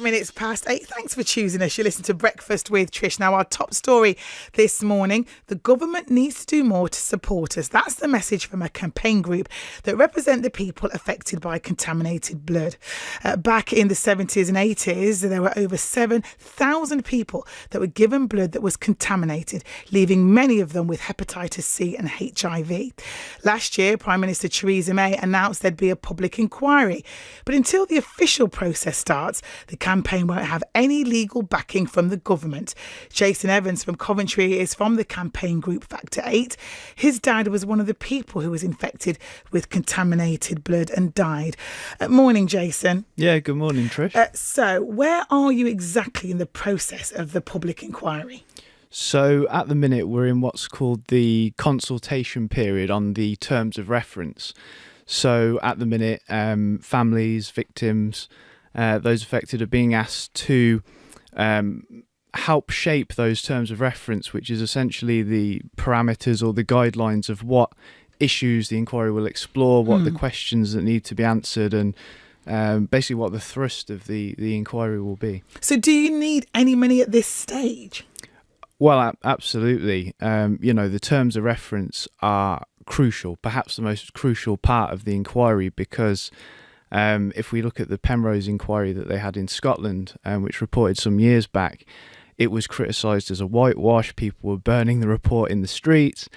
minutes past 8. Thanks for choosing us. You listen to Breakfast with Trish. Now, our top story this morning, the government needs to do more to support us. That's the message from a campaign group that represent the people affected by contaminated blood. Back in the 70s and 80s, there were over 7,000 people that were given blood that was contaminated, leaving many of them with hepatitis C and HIV. Last year, Prime Minister Theresa May announced there'd be a public inquiry. But until the official process starts, the campaign won't have any legal backing from the government. Jason Evans from Coventry is from the campaign group Factor 8. His dad was one of the people who was infected with contaminated blood and died. Morning, Jason. Yeah, good morning, Trish. So where are you exactly in the process of the public inquiry? So at the minute, we're in what's called the consultation period on the terms of reference. So at the minute, families, victims, those affected are being asked to help shape those terms of reference, which is essentially the parameters or the guidelines of what issues the inquiry will explore, what the questions that need to be answered, and basically what the thrust of the inquiry will be. So do you need any money at this stage? Well, absolutely. The terms of reference are crucial, perhaps the most crucial part of the inquiry, because if we look at the Penrose inquiry that they had in Scotland, which reported some years back, it was criticised as a whitewash. People were burning the report in the streets.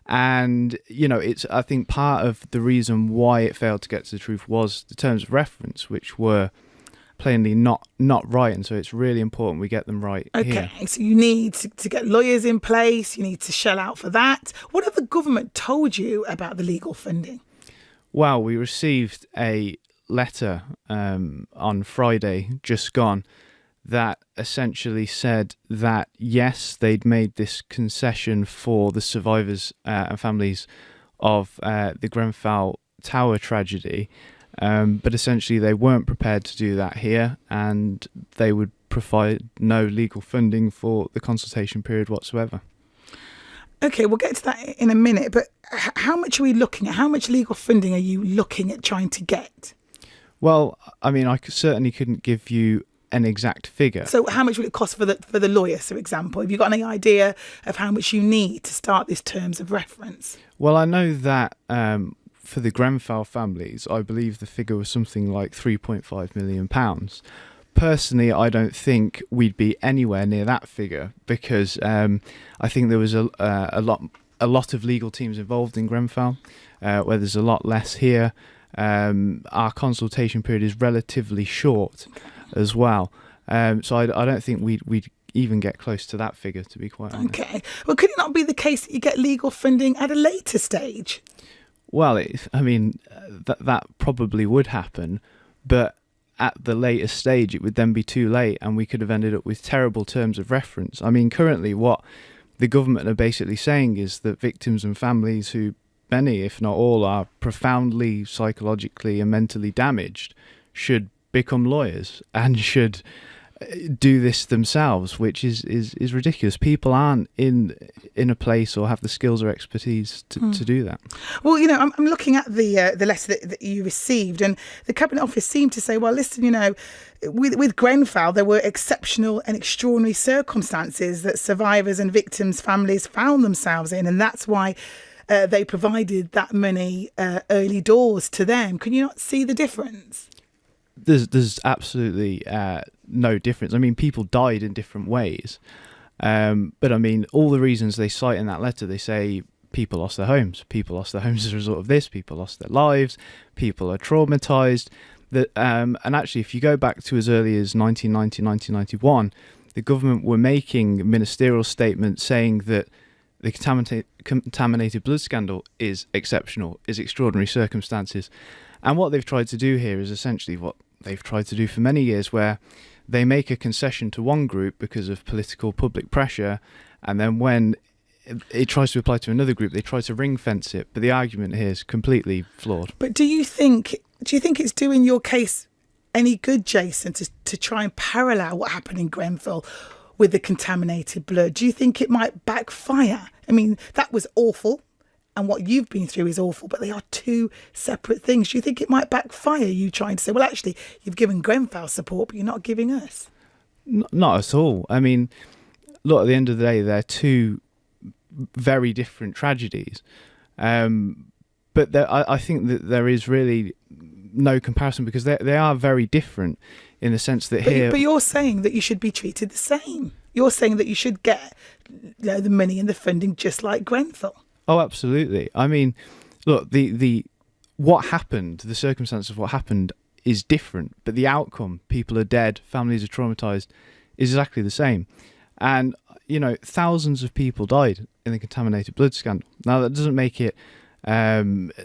And, it's, I think, part of the reason why it failed to get to the truth was the terms of reference, which were plainly not right. And so it's really important we get them right here. Okay, so you need to get lawyers in place. You need to shell out for that. What have the government told you about the legal funding? Well, we received a letter on Friday, just gone, that essentially said that, yes, they'd made this concession for the survivors and families of the Grenfell Tower tragedy, but essentially they weren't prepared to do that here, and they would provide no legal funding for the consultation period whatsoever. Okay, we'll get to that in a minute, but how much are we looking at? How much legal funding are you looking at trying to get? Well, I mean, I certainly couldn't give you an exact figure. So how much would it cost for the lawyer, for example? Have you got any idea of how much you need to start this terms of reference? Well, I know that for the Grenfell families, I believe the figure was something like £3.5 million. Personally, I don't think we'd be anywhere near that figure, because I think there was a lot of legal teams involved in Grenfell, where there's a lot less here. Our consultation period is relatively short as well, so I don't think we'd even get close to that figure, to be quite honest. Okay, well, could it not be the case that you get legal funding at a later stage? Well, that probably would happen, but at the later stage it would then be too late, and we could have ended up with terrible terms of reference. I mean, currently what the government are basically saying is that victims and families who, many if not all, are profoundly psychologically and mentally damaged should become lawyers and should do this themselves, which is ridiculous. People aren't in a place or have the skills or expertise to do that. Well, I'm looking at the letter that you received, and the Cabinet Office seemed to say, well, listen, with Grenfell, there were exceptional and extraordinary circumstances that survivors and victims' families found themselves in, and that's why they provided that money early doors to them. Can you not see the difference? There's absolutely no difference. I mean, people died in different ways. But I mean, all the reasons they cite in that letter, they say people lost their homes. People lost their homes as a result of this. People lost their lives. People are traumatized. And actually, if you go back to as early as 1990, 1991, the government were making ministerial statements saying that the contaminated blood scandal is exceptional, is extraordinary circumstances. And what they've tried to do here is essentially what they've tried to do for many years, where they make a concession to one group because of political public pressure, and then when it tries to apply to another group, they try to ring fence it. But the argument here is completely flawed. But do you think it's doing your case any good, Jason, to try and parallel what happened in Grenfell with the contaminated blood? Do you think it might backfire? I mean, that was awful. and what you've been through is awful, but they are two separate things. Do you think it might backfire, you trying to say, well, actually, you've given Grenfell support, but you're not giving us? Not at all. I mean, look, at the end of the day, they're two very different tragedies. But I think that there is really no comparison, because they are very different in the sense that But you're saying that you should be treated the same. You're saying that you should get the money and the funding just like Grenfell. Oh, absolutely. I mean, look, the what happened, the circumstance of what happened is different, but the outcome, people are dead, families are traumatized, is exactly the same. And, thousands of people died in the contaminated blood scandal. Now, that doesn't make it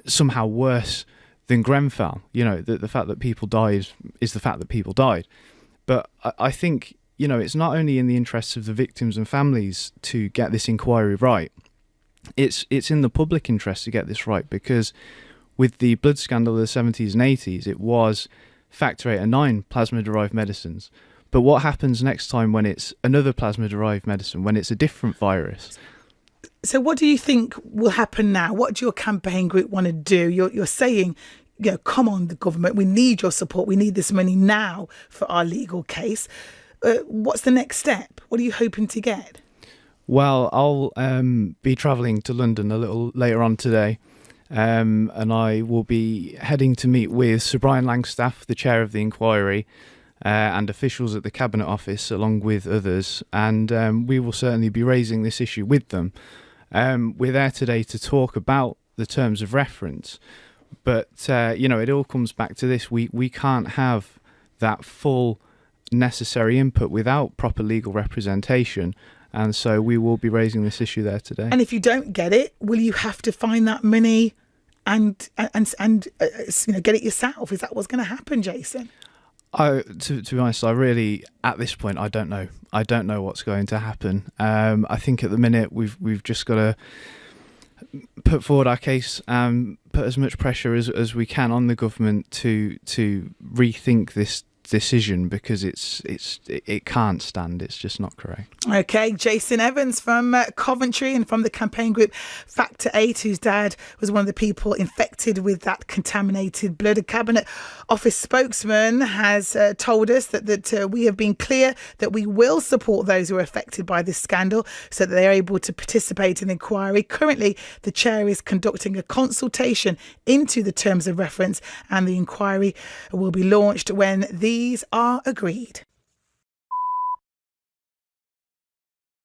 somehow worse than Grenfell. The fact that people died is the fact that people died. But I think, it's not only in the interests of the victims and families to get this inquiry right, it's in the public interest to get this right, because with the blood scandal of the 70s and 80s, it was factor 8 and 9 plasma-derived medicines. But what happens next time when it's another plasma-derived medicine, when it's a different virus? So what do you think will happen now? What do your campaign group want to do? You're saying, come on, the government, we need your support. We need this money now for our legal case. What's the next step? What are you hoping to get? Well, I'll be travelling to London a little later on today, and I will be heading to meet with Sir Brian Langstaff, the chair of the inquiry, and officials at the Cabinet Office, along with others, and we will certainly be raising this issue with them. We're there today to talk about the terms of reference, but it all comes back to this: we can't have that full necessary input without proper legal representation, and so we will be raising this issue there today. And if you don't get it, will you have to find that money and get it yourself? Is that what's going to happen, Jason? To be honest, I really, at this point, I don't know. I don't know what's going to happen. I think at the minute we've just got to put forward our case and put as much pressure as we can on the government to rethink this decision, because it can't stand. It's just not correct. Okay, Jason Evans from Coventry and from the campaign group Factor 8, whose dad was one of the people infected with that contaminated blood. A Cabinet Office spokesman has told us that we have been clear that we will support those who are affected by this scandal so that they are able to participate in the inquiry. Currently, the chair is conducting a consultation into the terms of reference, and the inquiry will be launched when these are agreed.